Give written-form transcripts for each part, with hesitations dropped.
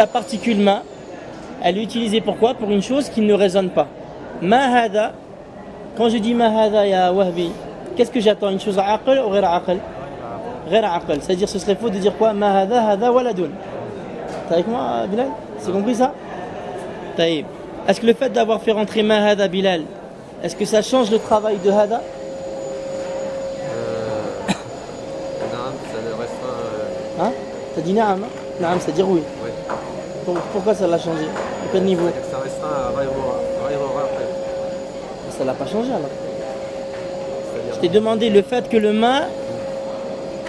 La particule ma, elle est utilisée pourquoi? Pour une chose qui ne résonne pas. Ma hada, quand je dis ma hada ya wahbi, qu'est-ce que j'attends? Une chose aql ou ghayr aql? Ghayr aql, c'est-à-dire ce serait faux de dire quoi? Ma hada waladun. T'es avec moi Bilal? C'est compris ça? Taïb. Est-ce que le fait d'avoir fait rentrer ma hada Bilal, est-ce que ça change le travail de hada? Naam, ça le restreint. Hein? T'as dit naam? Naam, c'est-à-dire oui. Oui. Pourquoi ça l'a changé? À quel niveau? Ça restreint à Rayrora après. Ça l'a pas changé alors. C'est-à-dire. Je t'ai demandé le fait que le ma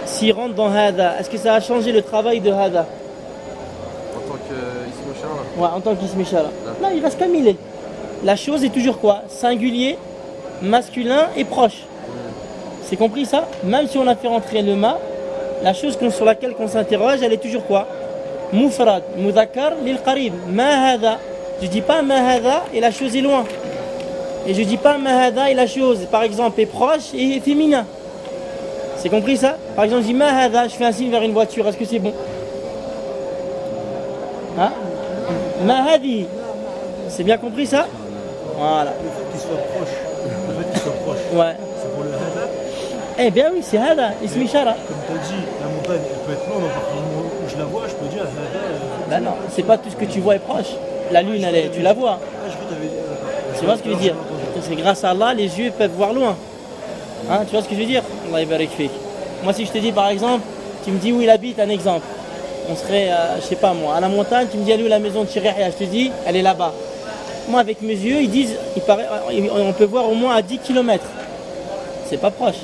s'y rentre dans hada, est-ce que ça a changé le travail de hada? En tant qu'Ism Ishara. Ouais, en tant qu'ism ishara. Non, il reste comme il est. La chose est toujours quoi? Singulier, masculin et proche. C'est compris ça? Même si on a fait rentrer le ma, la chose sur laquelle on s'interroge, elle est toujours quoi? Mufrad, mudhakkar, lil qarib. Ma hada. Je dis pas ma hada et la chose est loin. Et je dis pas ma hada et la chose, par exemple, est proche et féminin. C'est compris ça? Par exemple, je dis ma hada, je fais un signe vers une voiture, est-ce que c'est bon? Hein? Ma hadi. C'est bien compris ça? Voilà. Le fait qu'il soit proche, Ouais. c'est pour le hada. Eh bien oui, c'est hada, ism ishara. Comme tu as dit, la montagne, elle peut être loin, mais à partir du moment où je la vois, je peux dire hada. Ben non, c'est pas tout ce que tu vois est proche. La lune, elle est, tu la vois. Ah, je veux t'avais. Tu vois ce que je veux dire? C'est grâce à Allah, les yeux peuvent voir loin. Hein, tu vois ce que je veux dire? Allah barik fik. Moi, si je te dis par exemple, tu me dis où il habite, un exemple. On serait, je sais pas moi, à la montagne, tu me dis elle est où la maison de Chirihya? Je te dis, elle est là-bas. Moi, avec mes yeux, ils disent, on peut voir au moins à 10 km. C'est pas proche.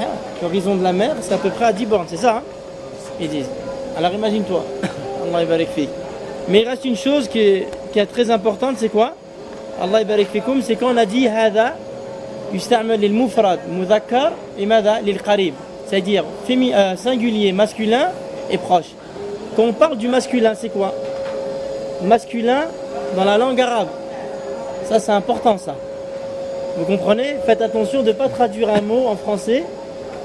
Hein, l'horizon de la mer, c'est à peu près à 10 bornes, c'est ça? Hein, ils disent. Alors imagine-toi. Allah barik fik. Mais il reste une chose qui est très importante, c'est quoi? Allah barik fikoum, c'est quand on a dit hada yusta'mal lil mufrad mudhakkar et mada lil qarib, c'est-à-dire singulier, masculin et proche. Quand on parle du masculin, c'est quoi? Masculin dans la langue arabe. Ça, c'est important, ça. Vous comprenez? Faites attention de ne pas traduire un mot en français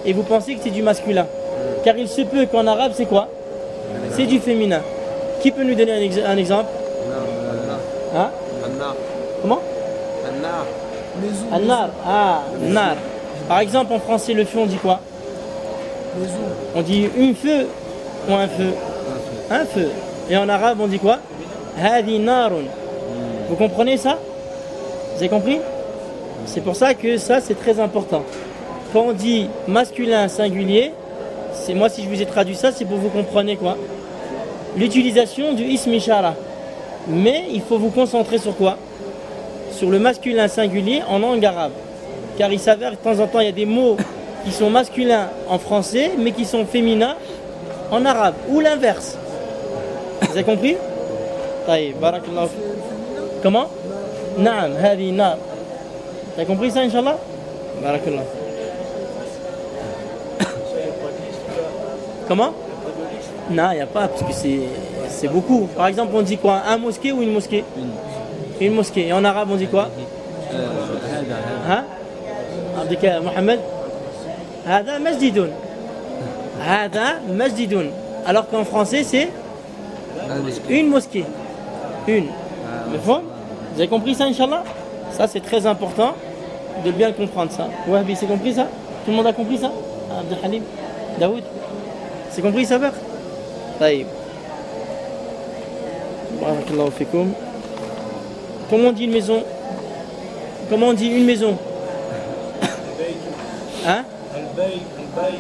et vous pensez que c'est du masculin. Car il se peut qu'en arabe, c'est quoi? C'est du féminin. Qui peut nous donner un exemple? Hein? Comment? An-nar. Ah, nar. Par exemple, en français, le feu, on dit quoi? On dit un feu ou un feu? Un feu. Et en arabe, on dit quoi? Hadi narun. Vous comprenez ça? Vous avez compris? C'est pour ça que ça, c'est très important. Quand on dit masculin singulier, c'est moi, si je vous ai traduit ça, c'est pour que vous compreniez quoi? L'utilisation du ism ishara. Mais il faut vous concentrer sur quoi? Sur le masculin singulier en langue arabe. Car il s'avère que de temps en temps, il y a des mots qui sont masculins en français, mais qui sont féminins en arabe. Ou l'inverse. Vous avez compris? Taïb, barakallahu. Comment? Naam, hadi nar. T'as compris ça, Inch'Allah? Barakallahu. Comment? Non, il n'y a pas, parce que c'est beaucoup. Par exemple, on dit quoi? Un mosquée ou une mosquée? Une mosquée. Et en arabe, on dit quoi? Hein? Abdik Mohamed? Hada masjidun. Hada masjidun. Alors qu'en français, c'est une mosquée. Une. Vous avez compris ça, Inch'Allah? Ça, c'est très important de bien comprendre ça. Wahbi, c'est compris ça? Tout le monde a compris ça? Abdel Halim? Daoud? C'est compris ça, frère? Taïb. Barakallahu fikoum. Comment on dit une maison? Comment on dit une maison? Hein?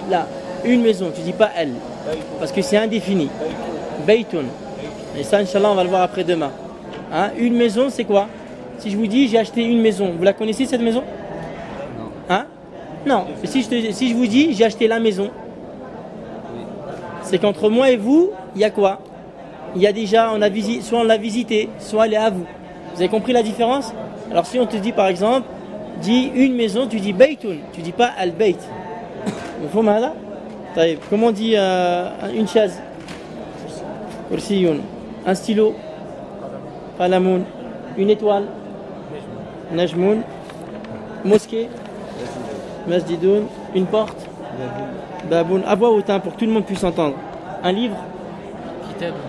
Là, une maison, tu dis pas elle. Parce que c'est indéfini. Baytun. Et ça, Inch'Allah, on va le voir après demain. Hein? Une maison, c'est quoi? Si je vous dis j'ai acheté une maison, vous la connaissez cette maison? Hein? Non. Si je vous dis j'ai acheté la maison, c'est qu'entre moi et vous, il y a quoi? Il y a déjà, soit on l'a visité, soit elle est à vous. Vous avez compris la différence? Alors si on te dit par exemple, dis une maison, tu dis baytun, tu dis pas al-bayt. Comment on dit une chaise? Kursiyun. Un stylo? Qalamun. Une étoile? Najmoun. Mosquée? Masjidoun. Une porte? Baboun. À voix haute, pour que tout le monde puisse entendre. Un livre? الكتاب